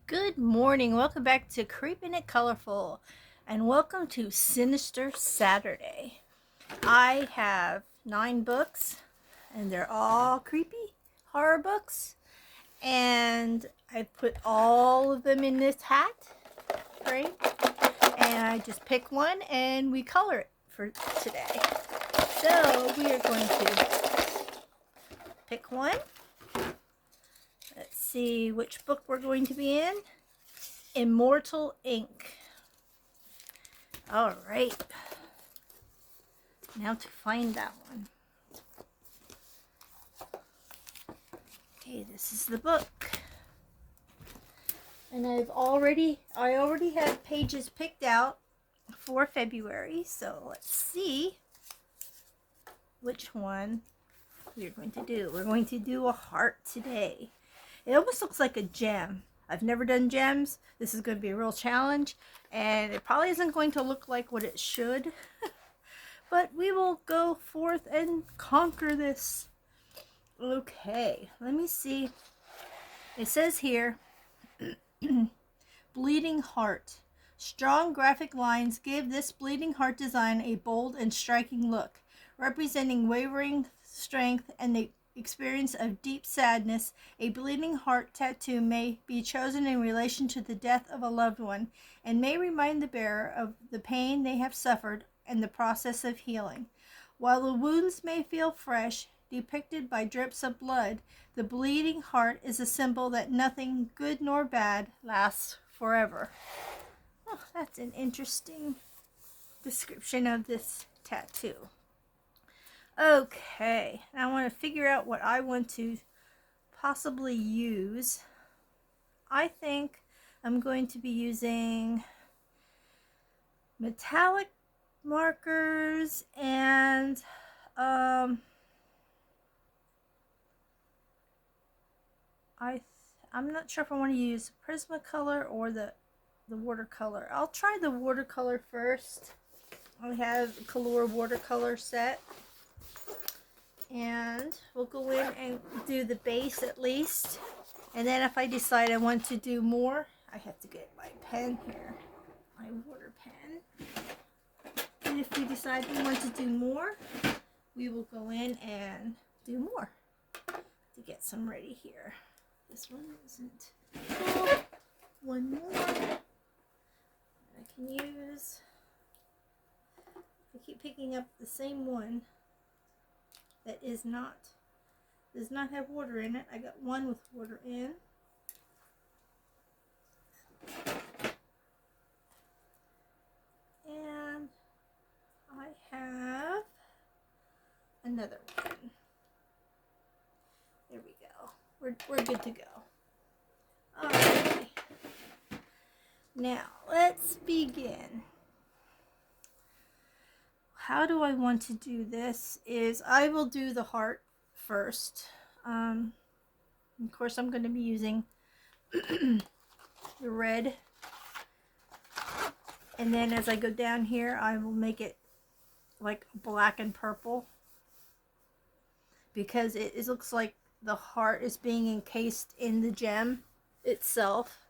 Good morning. Welcome back to Creeping It Colorful, and welcome to Sinister Saturday. I have 9 books, and they're all creepy horror books, and I put all of them in this hat frame, and I just pick one and we color it for today. So we are going to pick one. Let's see which book we're going to be in. Immortal Ink. All right. Now to find that one. Okay, this is the book. And I already have pages picked out for February. So let's see which one we're going to do. We're going to do a heart today. It almost looks like a gem. I've never done gems. This is going to be a real challenge, and it probably isn't going to look like what it should, but we will go forth and conquer this. Okay, let me see. It says here, Bleeding Heart. Strong graphic lines give this bleeding heart design a bold and striking look, representing wavering strength and the experience of deep sadness. A bleeding heart tattoo may be chosen in relation to the death of a loved one and may remind the bearer of the pain they have suffered and the process of healing. While the wounds may feel fresh, depicted by drips of blood, the bleeding heart is a symbol that nothing good nor bad lasts forever. Oh, that's an interesting description of this tattoo. Okay, I want to figure out what I want to possibly use. I think I'm going to be using metallic markers and I'm not sure if I want to use prismacolor or the watercolor. I'll try the watercolor first. I have a Kalour watercolor set. And we'll go in and do the base at least. And then if I decide I want to do more, I have to get my pen here. My water pen. And if we decide we want to do more, we will go in and do more. To get some ready here. This one isn't. Oh, one more. I can use. I keep picking up the same one that does not have water in it. I got one with water in. And I have another one. There we go. We're good to go. Okay. Now, let's begin. How do I want to do this is I will do the heart first. Of course, I'm going to be using the red. And then as I go down here, I will make it like black and purple. Because it looks like the heart is being encased in the gem itself.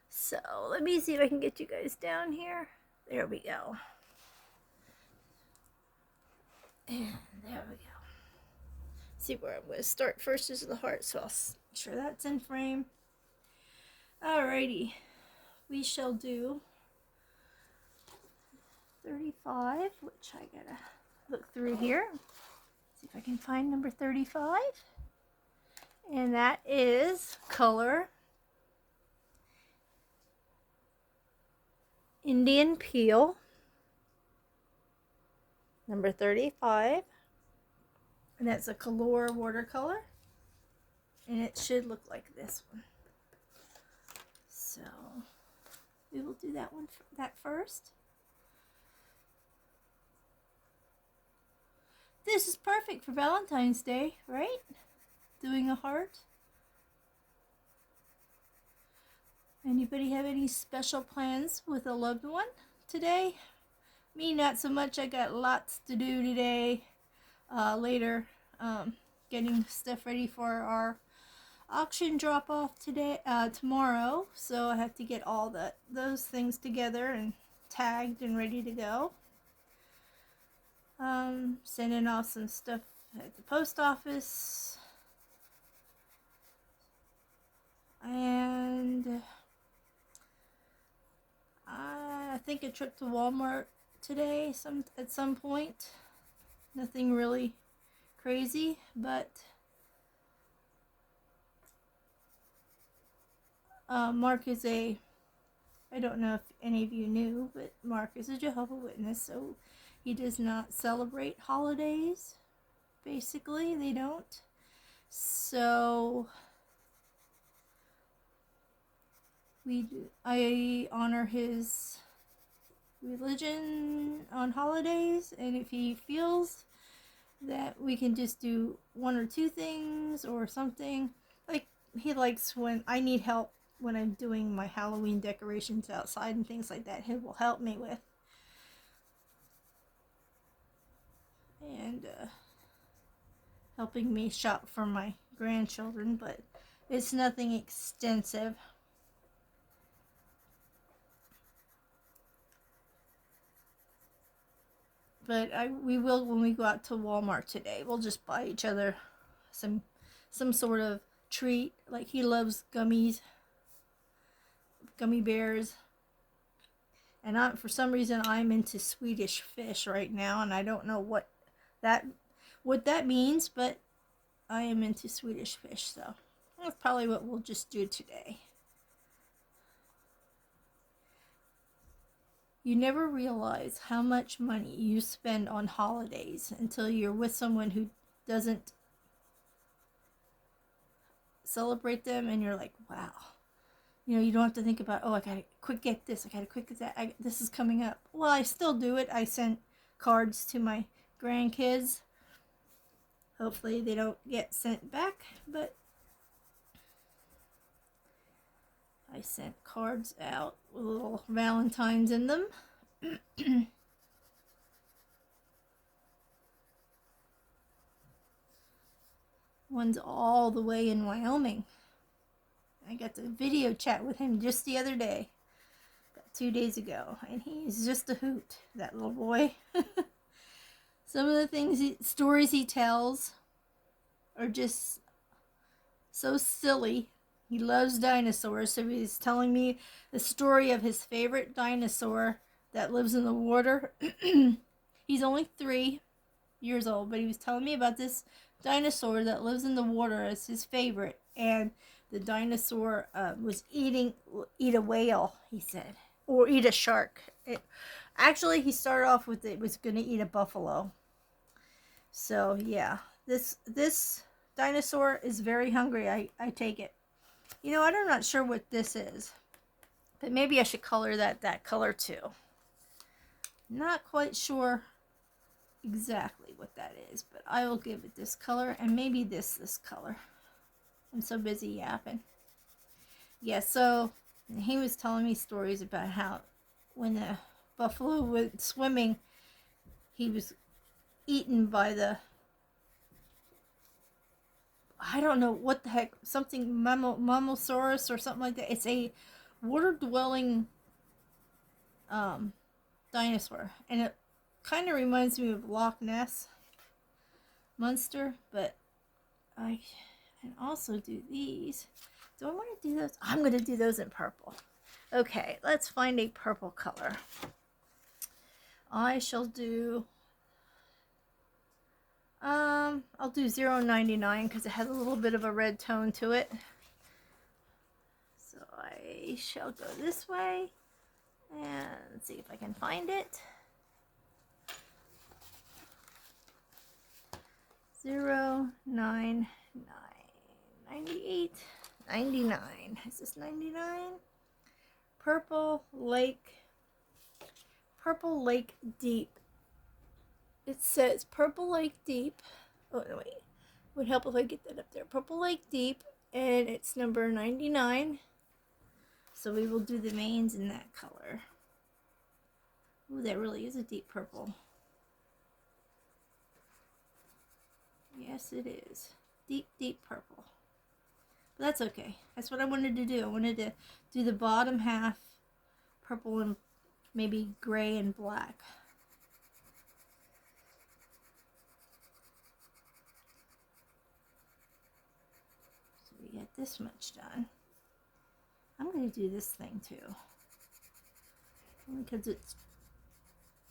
So let me see if I can get you guys down here. There we go. And there we go. See where I'm going to start first is the heart, so I'll make sure that's in frame. Alrighty, we shall do 35, which I gotta look through here. See if I can find number 35. And that is color Indian Peel. Number 35, and that's a Kalour watercolor, and it should look like this one. So we will do that first. This is perfect for Valentine's Day, right? Doing a heart. Anybody have any special plans with a loved one today? Me, not so much. I got lots to do today. Later, getting stuff ready for auction drop off tomorrow, so I have to get all those things together and tagged and ready to go. Sending off some stuff at the post office, and I think a trip to Walmart today at some point. Nothing really crazy, but Mark is I don't know if any of you knew, but Mark is a Jehovah's Witness, so he does not celebrate holidays. Basically, they don't. So I honor his religion on holidays, and if he feels that we can just do one or two things or something, like he likes when I need help when I'm doing my Halloween decorations outside and things like that, he will help me with. And helping me shop for my grandchildren, but it's nothing extensive. But we will, when we go out to Walmart today, we'll just buy each other some sort of treat. Like he loves gummy bears, and for some reason I'm into Swedish fish right now, and I don't know what that means, but I am into Swedish fish, so that's probably what we'll just do today. You never realize how much money you spend on holidays until you're with someone who doesn't celebrate them, and you're like, wow. You know, you don't have to think about, oh, I gotta quick get this, I gotta quick get that, this is coming up. Well, I still do it. I sent cards to my grandkids. Hopefully they don't get sent back, but I sent cards out with little Valentine's in them. One's all the way in Wyoming. I got to video chat with him just the other day, about 2 days ago, and he's just a hoot, that little boy. Some of the stories he tells are just so silly. He loves dinosaurs, so he's telling me the story of his favorite dinosaur that lives in the water. He's only 3 years old, but he was telling me about this dinosaur that lives in the water as his favorite, and the dinosaur was eat a whale, he said, or eat a shark. Actually, he started off with it was going to eat a buffalo. So yeah, this dinosaur is very hungry. I take it. You know, I'm not sure what this is, but maybe I should color that color too. Not quite sure exactly what that is, but I will give it this color, and maybe this color. I'm so busy yapping. Yeah, so he was telling me stories about how when the buffalo went swimming, he was eaten by the, I don't know what the heck, something Mammosaurus or something like that. It's a water-dwelling dinosaur, and it kind of reminds me of Loch Ness Monster, but I can also do these. Do I want to do those? I'm going to do those in purple. Okay, let's find a purple color. I shall do, I'll do 099 because it has a little bit of a red tone to it. So I shall go this way and see if I can find it. 099, 98, 99. Is this 99? Purple Lake Deep. It says Purple Lake Deep. Oh, no, wait. Would help if I get that up there. Purple Lake Deep, and it's number 99. So we will do the veins in that color. Ooh, that really is a deep purple. Yes, it is. Deep, deep purple. But that's okay. That's what I wanted to do. I wanted to do the bottom half purple and maybe gray and black. So we got this much done. I'm going to do this thing too. Only because it's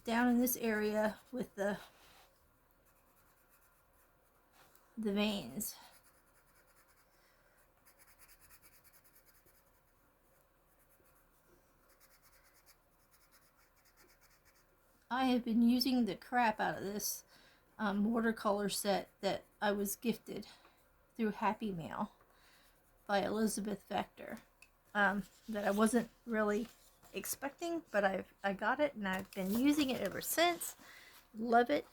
down in this area with the veins. I have been using the crap out of this watercolor set that I was gifted through Happy Mail by Elizabeth Vector, that I wasn't really expecting, but I got it and I've been using it ever since. Love it.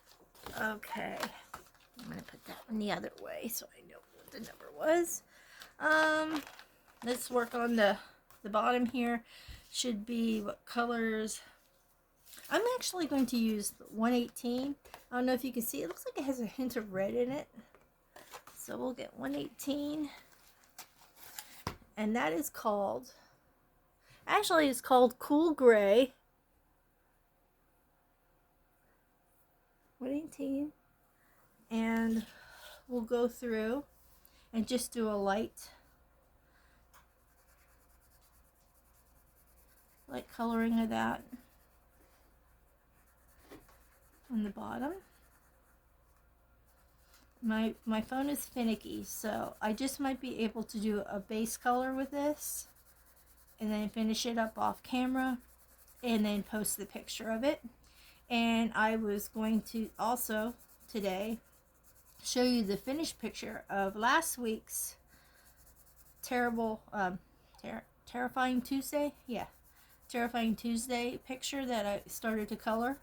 Okay, I'm gonna put that one the other way so I know what the number was. Let's work on the bottom here. Should be what colors. I'm actually going to use the 118. I don't know if you can see, it looks like it has a hint of red in it. So we'll get 118. And that is called, actually it's called Cool Gray. 118. And we'll go through and just do a light coloring of that on the bottom. My phone is finicky, so I just might be able to do a base color with this and then finish it up off camera and then post the picture of it. And I was going to also today show you the finished picture of last week's Terrifying Tuesday. Yeah, Terrifying Tuesday picture that I started to color.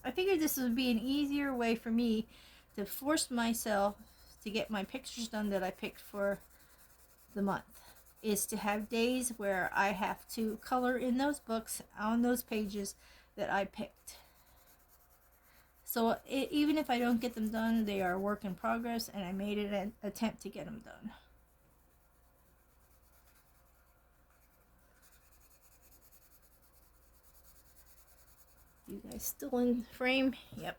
I figured this would be an easier way for me to force myself to get my pictures done that I picked for the month, is to have days where I have to color in those books on those pages that I picked. So even if I don't get them done, they are a work in progress, and I made an attempt to get them done. You guys still in frame? Yep.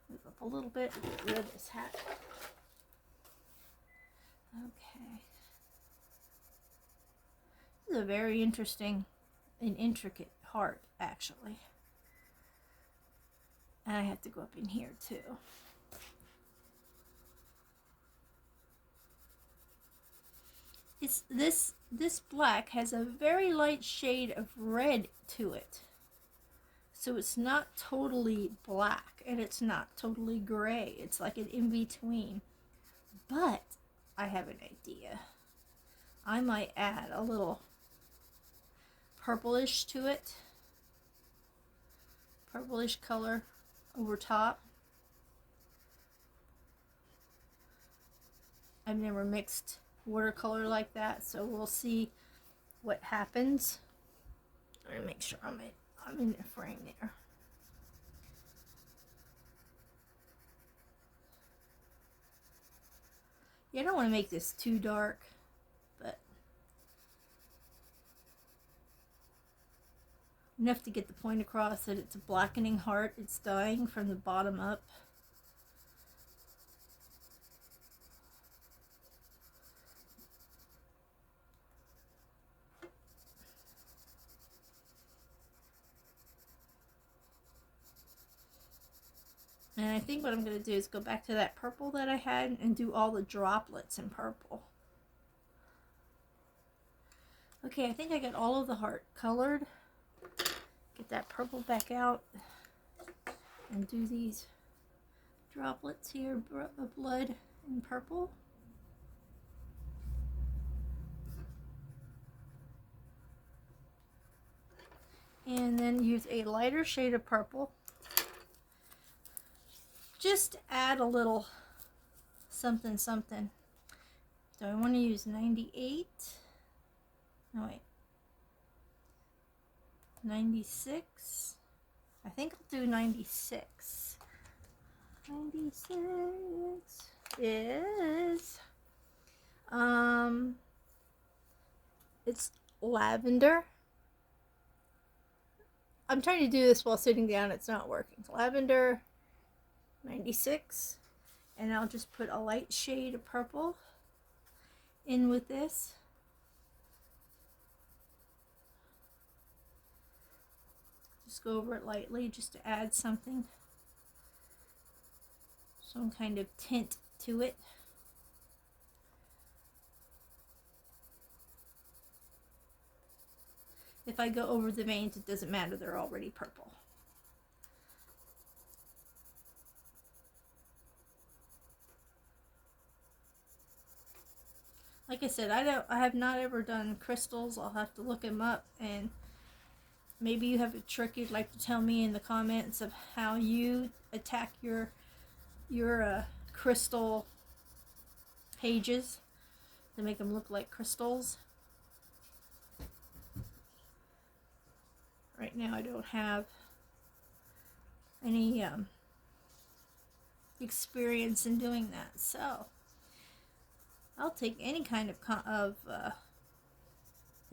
Move up a little bit, get rid of this hat. Okay. This is a very interesting and intricate heart, actually. And I have to go up in here too. It's this black has a very light shade of red to it. So it's not totally black and it's not totally gray. It's like an in-between. But I have an idea. I might add a little purplish to it. Purplish color over top. I've never mixed watercolor like that, so we'll see what happens. I'm gonna make sure I'm in the frame there. Yeah, I don't want to make this too dark, but enough to get the point across that it's a blackening heart. It's dying from the bottom up. And I think what I'm going to do is go back to that purple that I had and do all the droplets in purple. Okay, I think I got all of the heart colored. Get that purple back out and do these droplets here of blood in purple. And then use a lighter shade of purple. Just add a little something something. Do I want to use 98? No, wait. 96? I think I'll do 96. 96. is it's lavender. I'm trying to do this while sitting down. It's not working. Lavender 96. And I'll just put a light shade of purple in with this. Just go over it lightly just to add something. Some kind of tint to it. If I go over the veins, it doesn't matter. They're already purple. Like I said, I have not ever done crystals. I'll have to look them up, and maybe you have a trick you'd like to tell me in the comments of how you attack your crystal pages to make them look like crystals. Right now I don't have any experience in doing that, so I'll take any kind of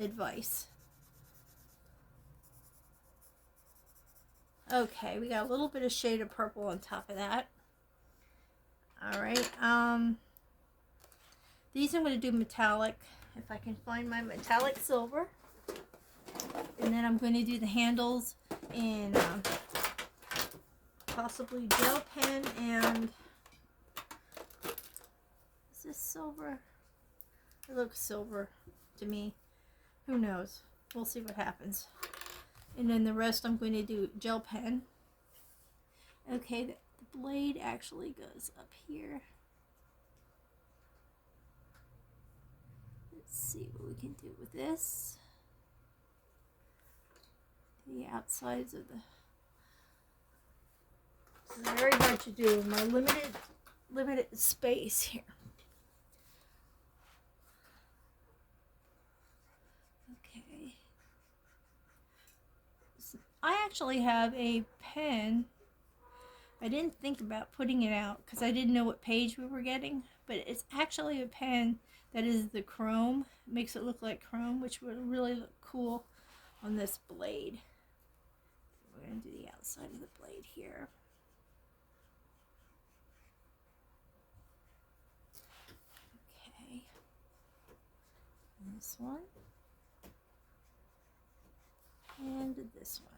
advice. Okay, we got a little bit of shade of purple on top of that. All right, these I'm going to do metallic, if I can find my metallic silver. And then I'm going to do the handles in possibly gel pen and, is this silver? It looks silver to me. Who knows? We'll see what happens. And then the rest I'm going to do gel pen. Okay, the blade actually goes up here. Let's see what we can do with this. The outsides of the... This is very hard to do in my limited space here. Okay. So I actually have a pen. I didn't think about putting it out because I didn't know what page we were getting, but it's actually a pen that is the chrome. It makes it look like chrome, which would really look cool on this blade. We're going to do the outside of the blade here. Okay. And this one. And this one.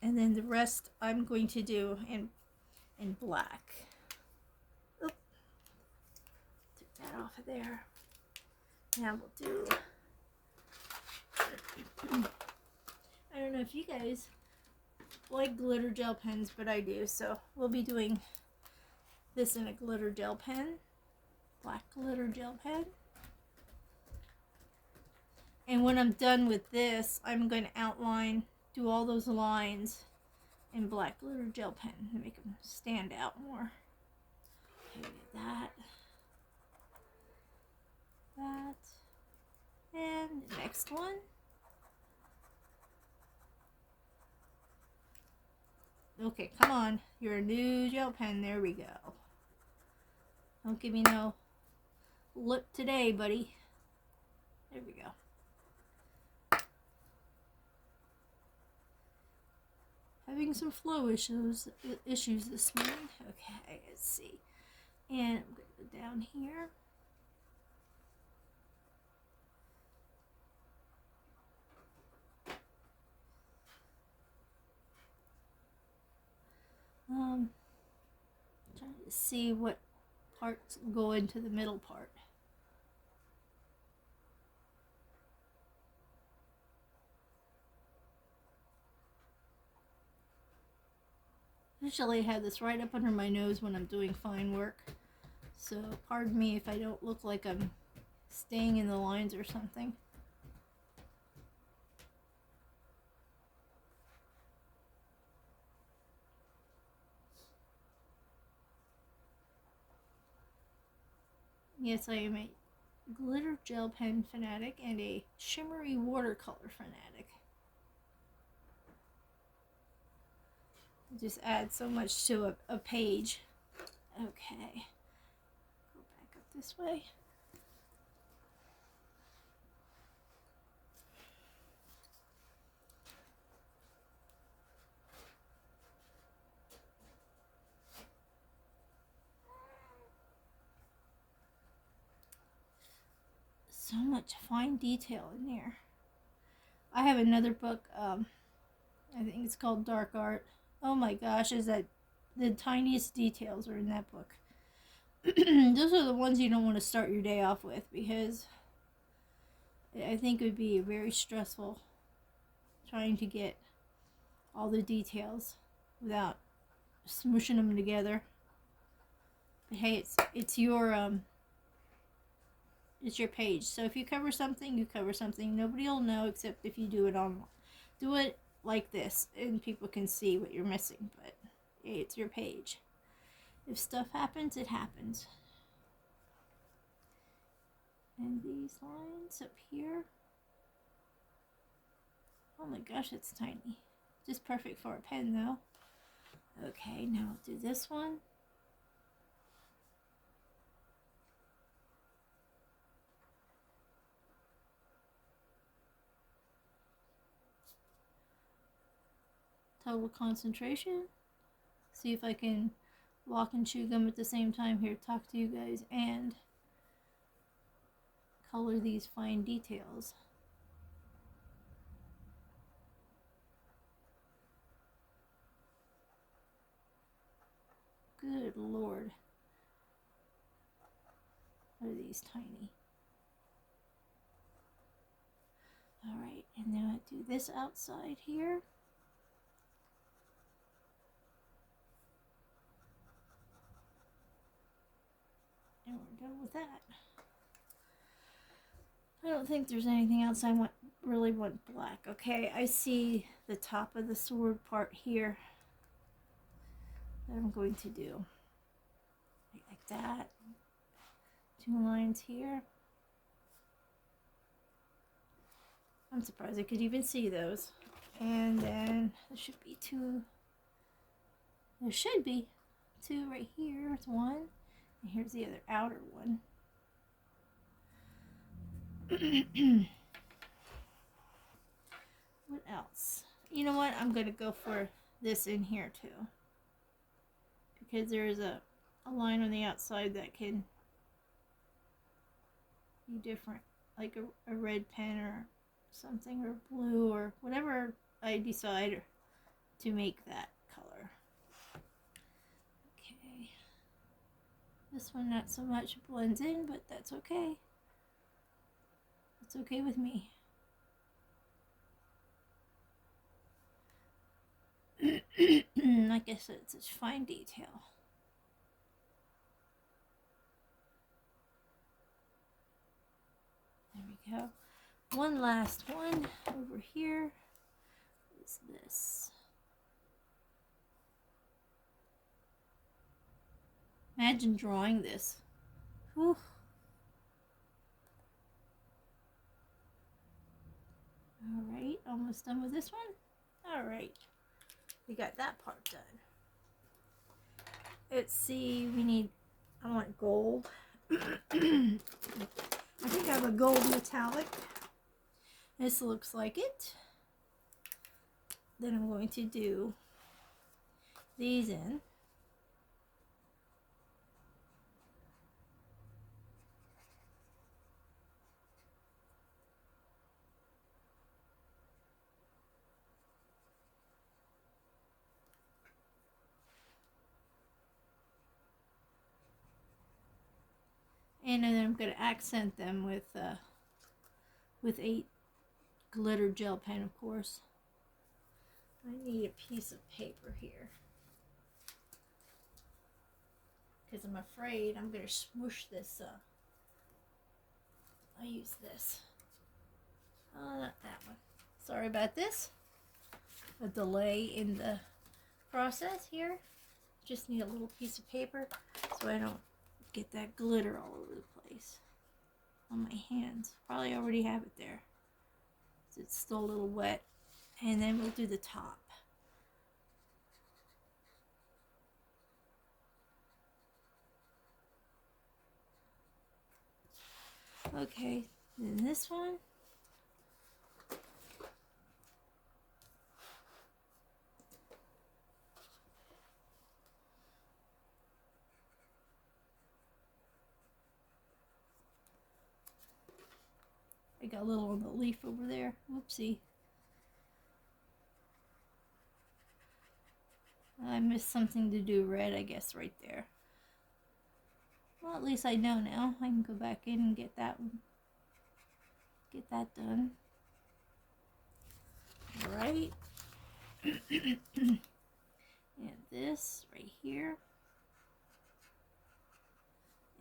And then the rest I'm going to do in black. Oop. Took that off of there. Now we'll do... I don't know if you guys like glitter gel pens, but I do. So we'll be doing this in a glitter gel pen. Black glitter gel pen. And when I'm done with this, I'm going to outline, do all those lines in black glitter gel pen to make them stand out more. Okay, that, and the next one. Okay, come on, you're a new gel pen. There we go. Don't give me no lip today, buddy. There we go. Having some flow issues this morning. Okay, let's see. And I'm going to go down here. Trying to see what parts go into the middle part. Usually I have this right up under my nose when I'm doing fine work, so pardon me if I don't look like I'm staying in the lines or something. Yes, I am a glitter gel pen fanatic and a shimmery watercolor fanatic. It just adds so much to a page. Okay. Go back up this way. So much fine detail in there. I have another book, I think it's called Dark Art. Oh my gosh, is that the tiniest details are in that book. Those are the ones you don't want to start your day off with, because I think it would be very stressful trying to get all the details without smooshing them together. But hey, it's your page. So if you cover something, you cover something. Nobody will know except if you do it online. Do it like this, and people can see what you're missing. But hey, it's your page. If stuff happens, it happens. And these lines up here. Oh my gosh, it's tiny. Just perfect for a pen though. Okay, now I'll do this one. Total concentration. See if I can walk and chew gum at the same time here, talk to you guys, and color these fine details. Good Lord. Are these tiny? Alright, and now I do this outside here. And we're done with that. I don't think there's anything else I really want black. Okay, I see the top of the sword part here that I'm going to do. Like that. 2 lines here. I'm surprised I could even see those. And then there should be 2. There should be 2 right here. There's 1. And here's the other outer one. What else? You know what? I'm going to go for this in here too. Because there is a line on the outside that can be different. Like a red pen or something, or blue, or whatever I decide to make that color. Okay. This one not so much blends in, but that's okay. It's okay with me. Like I said, it's such fine detail. There we go. One last one over here is this. Imagine drawing this. Whew. Alright, almost done with this one. Alright, we got that part done. Let's see, I want gold. I think I have a gold metallic. This looks like it. Then I'm going to do these in. And then I'm going to accent them with a glitter gel pen, of course. I need a piece of paper here, because I'm afraid I'm going to smoosh this. I'll use this. Oh, not that one. Sorry about this. A delay in the process here. Just need a little piece of paper so I don't get that glitter all over the place on my hands. Probably already have it there. It's still a little wet. And then we'll do the top. Okay, then this one. I got a little on the leaf over there. Whoopsie. I missed something to do red, I guess, right there. Well, at least I know now. I can go back in and get that one. Get that done. Alright. And this right here.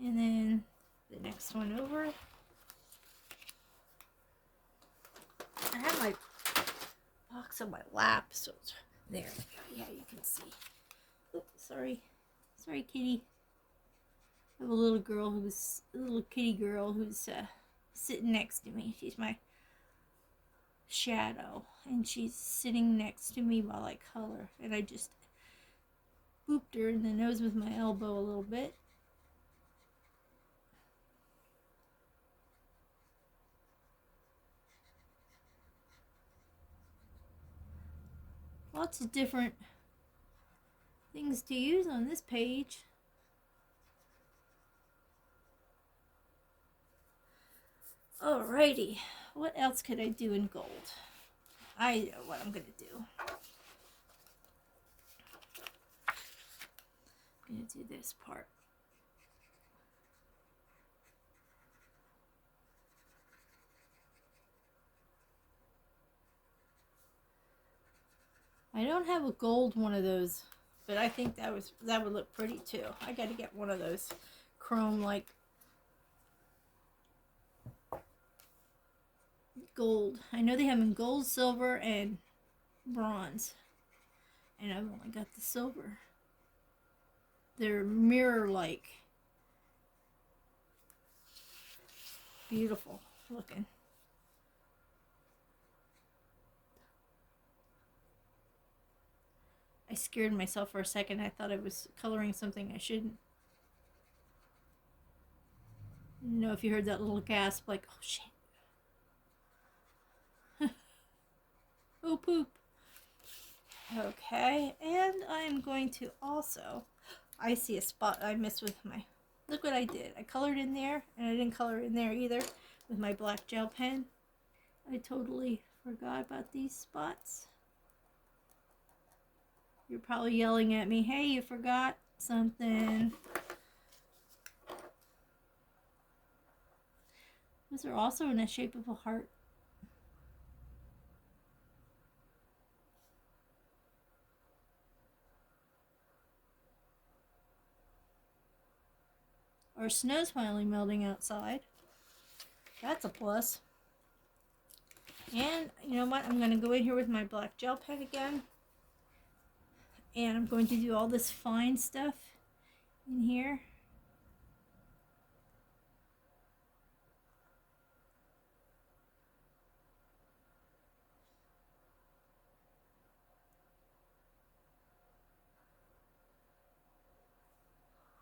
And then the next one over. I have my box on my lap, so it's there. Yeah, you can see. Oops, sorry. Sorry, kitty. I have a little kitty girl who's sitting next to me. She's my shadow, and she's sitting next to me while I color, and I just booped her in the nose with my elbow a little bit. Lots of different things to use on this page. Alrighty, what else could I do in gold? I know what I'm gonna do. I'm gonna do this part. I don't have a gold one of those, but I think that would look pretty too. I gotta get one of those chrome like gold. I know they have them in gold, silver, and bronze, and I've only got the silver. They're mirror-like. Beautiful looking. I scared myself for a second. I thought I was coloring something I shouldn't. I don't know if you heard that little gasp, like, oh shit. Oh poop. Okay, and I'm going to also, I see a spot I missed with my, look what I did. I colored in there, and I didn't color in there either with my black gel pen. I totally forgot about these spots. You're probably yelling at me, hey, you forgot something. Those are also in the shape of a heart. Our snow's finally melting outside. That's a plus. And you know what? I'm going to go in here with my black gel pen again. And I'm going to do all this fine stuff in here.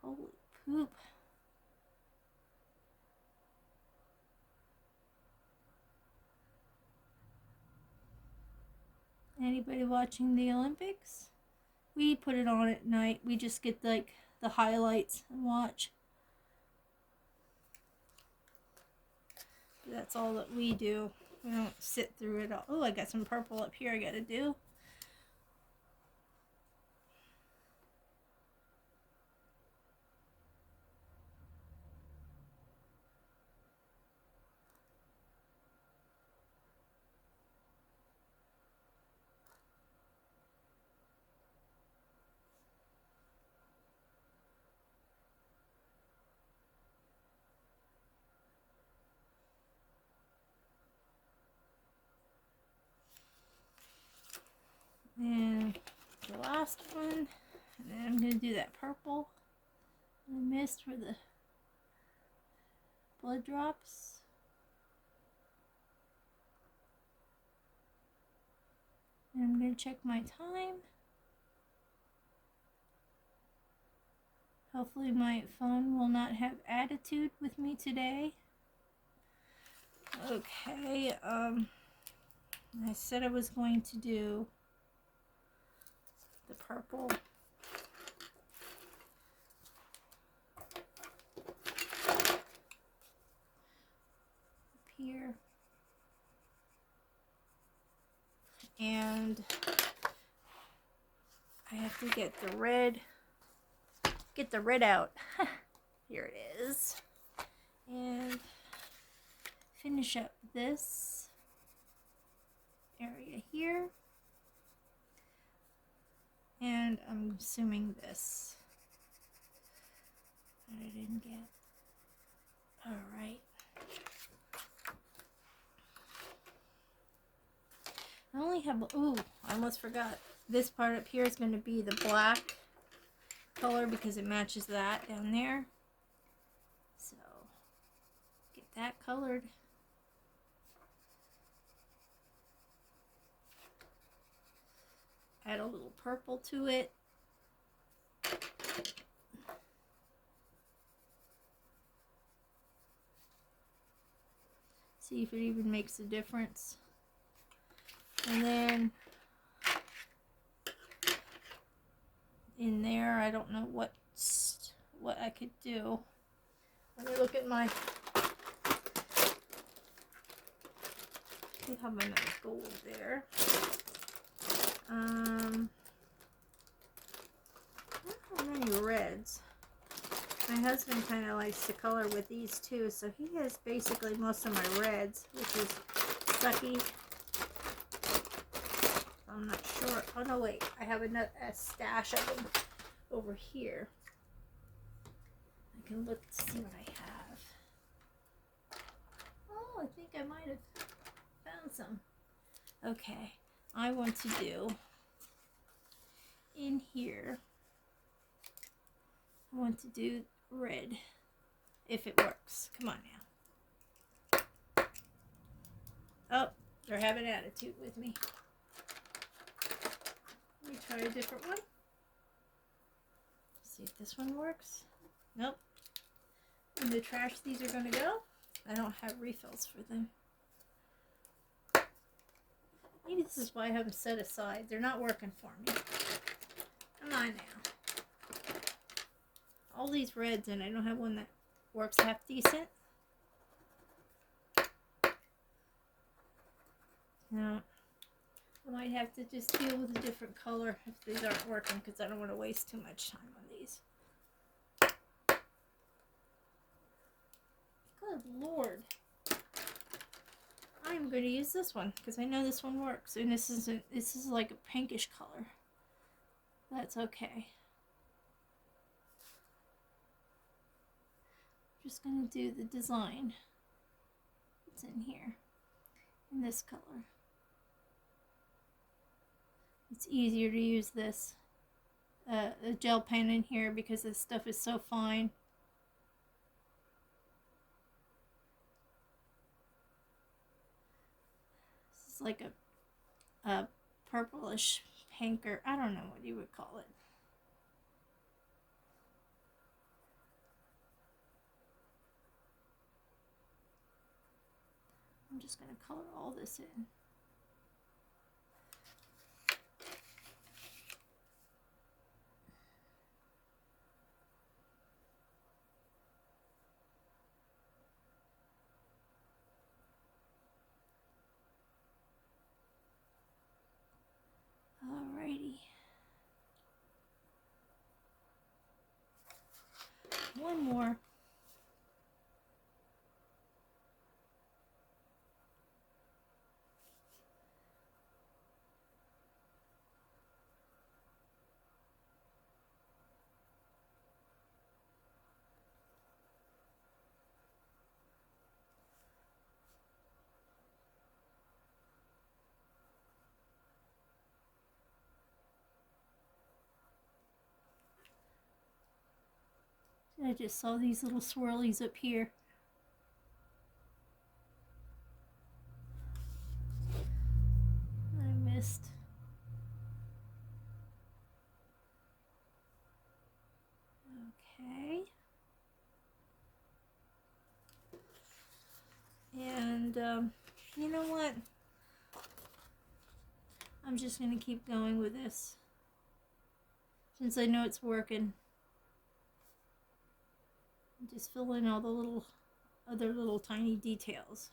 Holy poop. Anybody watching the Olympics? We put it on at night. We just get like the highlights and watch. That's all that we do. We don't sit through it all. Oh, I got some purple up here I gotta do. And the last one, and then I'm going to do that purple I missed for the blood drops. And I'm going to check my time. Hopefully my phone will not have attitude with me today. Okay, I said I was going to do the purple. Here. And I have to get the red out. Here it is. And finish up this area here. And I'm assuming this that I didn't get. All right. I only have, ooh, I almost forgot. This part up here is going to be the black color because it matches that down there. So, get that colored. Add a little purple to it. See if it even makes a difference. And then in there, I don't know what I could do. Let me look at my, I have another gold there. I don't have many reds. My husband kind of likes to color with these too, so he has basically most of my reds, which is sucky. I'm not sure. Oh no, wait. I have a stash of them over here. I can look to see what I have. Oh, I think I might have found some. Okay. I want to do in here. I want to do red. If it works. Come on now. Oh, they're having attitude with me. Let me try a different one. See if this one works. Nope. In the trash these are going to go. I don't have refills for them. Maybe this is why I have them set aside. They're not working for me. Come on now. All these reds and I don't have one that works half decent. No. I might have to just deal with a different color if these aren't working because I don't want to waste too much time on these. Good Lord. I'm going to use this one because I know this one works. And this is like a pinkish color. That's okay. I'm just going to do the design. It's in here. In this color. It's easier to use this a gel pen in here because this stuff is so fine. This is like a purplish pink, or I don't know what you would call it. I'm just going to color all this in. Alrighty. One more. I just saw these little swirlies up here. I missed. Okay. And And you know what? I'm just going to keep going with this since I know it's working. Just fill in all the other little tiny details.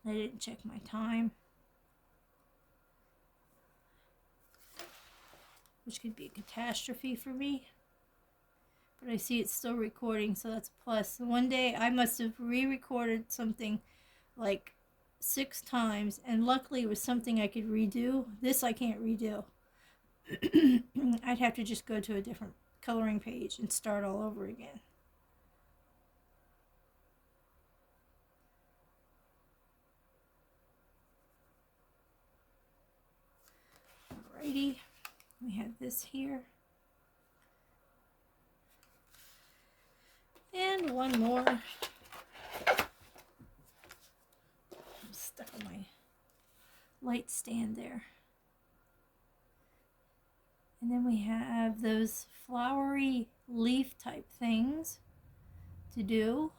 I didn't check my time, which could be a catastrophe for me. But I see it's still recording, so that's a plus. One day I must have re-recorded something like 6 times, and luckily it was something I could redo. This I can't redo. I'd have to just go to a different coloring page and start all over again. Alrighty, we have this here. And one more. I'm stuck on my light stand there. And then we have those flowery leaf type things to do.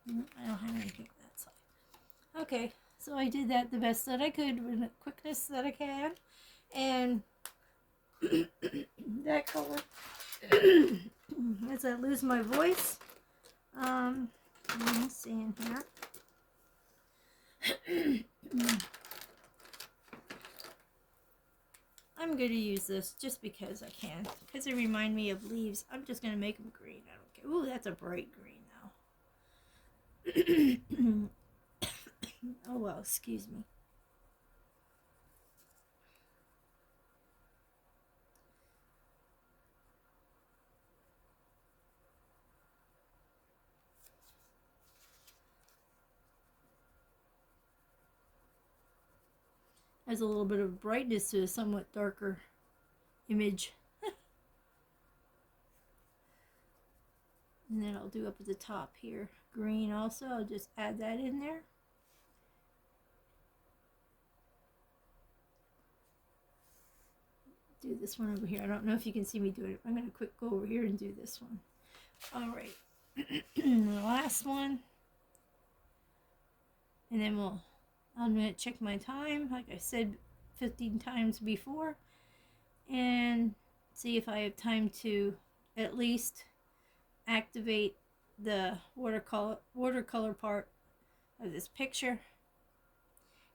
I don't have anything on that side. Okay, so I did that the best that I could with the quickness that I can. And that color, as I lose my voice, let me see in here. I'm going to use this just because I can. Because they remind me of leaves. I'm just going to make them green. I don't care. Ooh, that's a bright green now. Oh well, excuse me. Has a little bit of brightness to a somewhat darker image. And then I'll do up at the top here green also. I'll just add that in there. Do this one over here. I don't know if you can see me do it. I'm going to quick go over here and do this one. All right. The last one. And then I'm going to check my time, like I said 15 times before, and see if I have time to at least activate the watercolor part of this picture,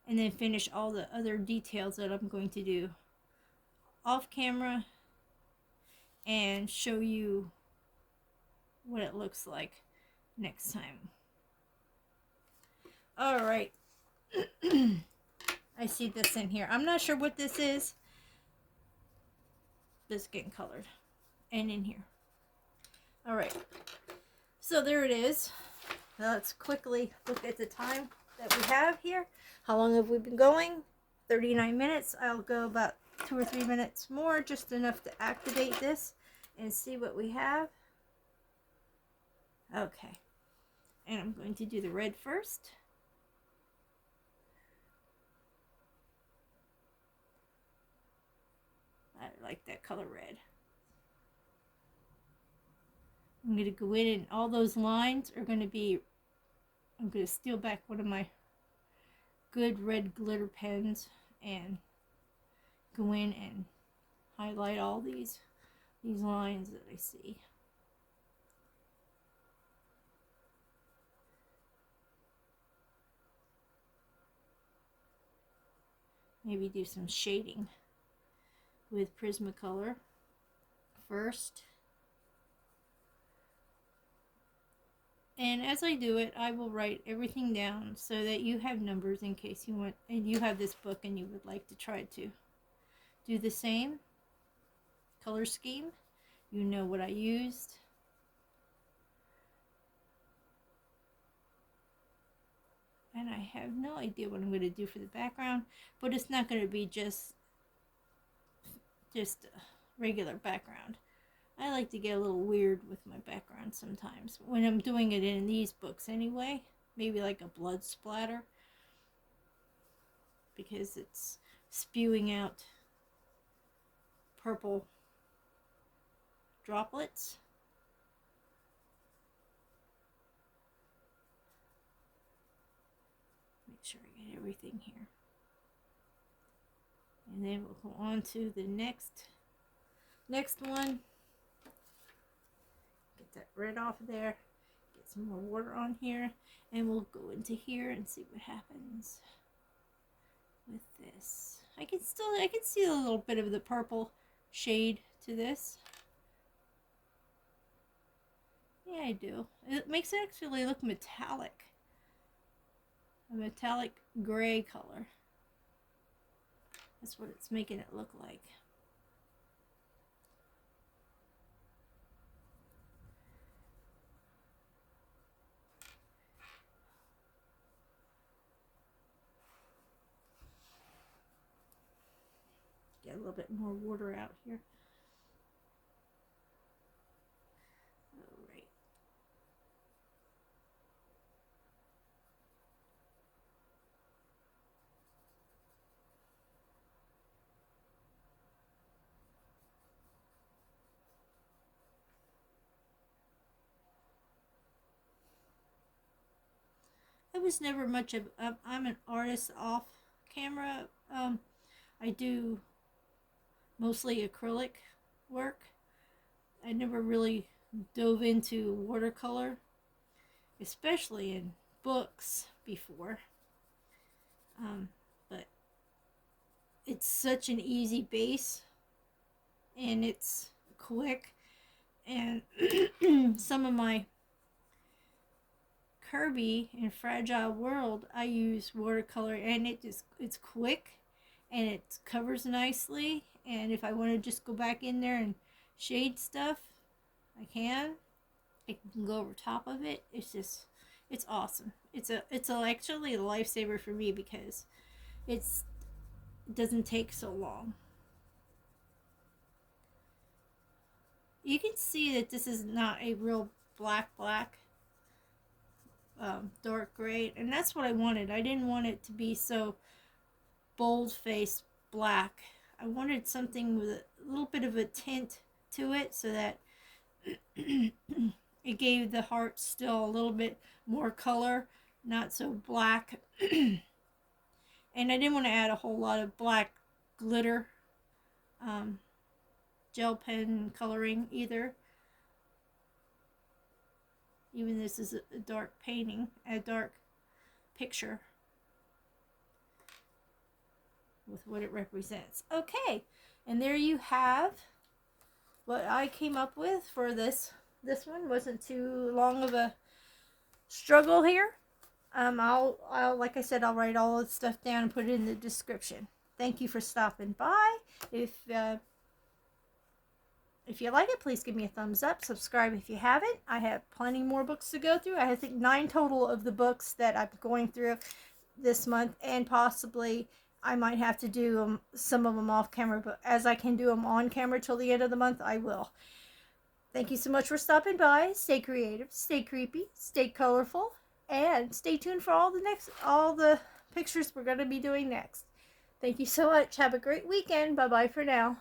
and then finish all the other details that I'm going to do off camera and show you what it looks like next time. All right. I see this in here. I'm not sure what this is. This is getting colored. And in here. Alright. So there it is. Now let's quickly look at the time that we have here. How long have we been going? 39 minutes. I'll go about 2 or 3 minutes more. Just enough to activate this and see what we have. Okay. And I'm going to do the red first. I like that color red. I'm going to go in and all those lines are going to be, I'm going to steal back one of my good red glitter pens and go in and highlight all these lines that I see. Maybe do some shading with Prismacolor first. And as I do it, I will write everything down so that you have numbers in case you want, and you have this book and you would like to try to do the same color scheme. You know what I used. And I have no idea what I'm going to do for the background, but it's not going to be just a regular background. I like to get a little weird with my background sometimes when I'm doing it in these books anyway. Maybe like a blood splatter, because it's spewing out purple droplets. Make sure I get everything here. And then we'll go on to the next one. Get that red off of there. Get some more water on here. And we'll go into here and see what happens with this. I can see a little bit of the purple shade to this. Yeah, I do. It makes it actually look metallic. A metallic gray color. That's what it's making it look like. Get a little bit more water out here. Alright. I was never much of, I'm an artist off camera. I do mostly acrylic work. I never really dove into watercolor, especially in books before. But it's such an easy base, and it's quick. And some of my Kirby and Fragile World, I use watercolor, and it's quick and it covers nicely. And if I want to just go back in there and shade stuff, I can. I can go over top of it. It's awesome. It's actually a lifesaver for me because it doesn't take so long. You can see that this is not a real black, dark gray, and that's what I wanted. I didn't want it to be so bold-faced black. I wanted something with a little bit of a tint to it so that it gave the heart still a little bit more color, not so black. And I didn't want to add a whole lot of black glitter, gel pen coloring either. Even this is a dark painting, a dark picture with what it represents. Okay, and there you have what I came up with for this. This one wasn't too long of a struggle here. I'll like I said, I'll write all the stuff down and put it in the description. Thank you for stopping by. If you like it, please give me a thumbs up. Subscribe if you haven't. I have plenty more books to go through. I think 9 total of the books that I'm going through this month, and possibly I might have to do some of them off camera, but as I can do them on camera till the end of the month, I will. Thank you so much for stopping by. Stay creative, stay creepy, stay colorful, and stay tuned for all the pictures we're going to be doing next. Thank you so much. Have a great weekend. Bye-bye for now.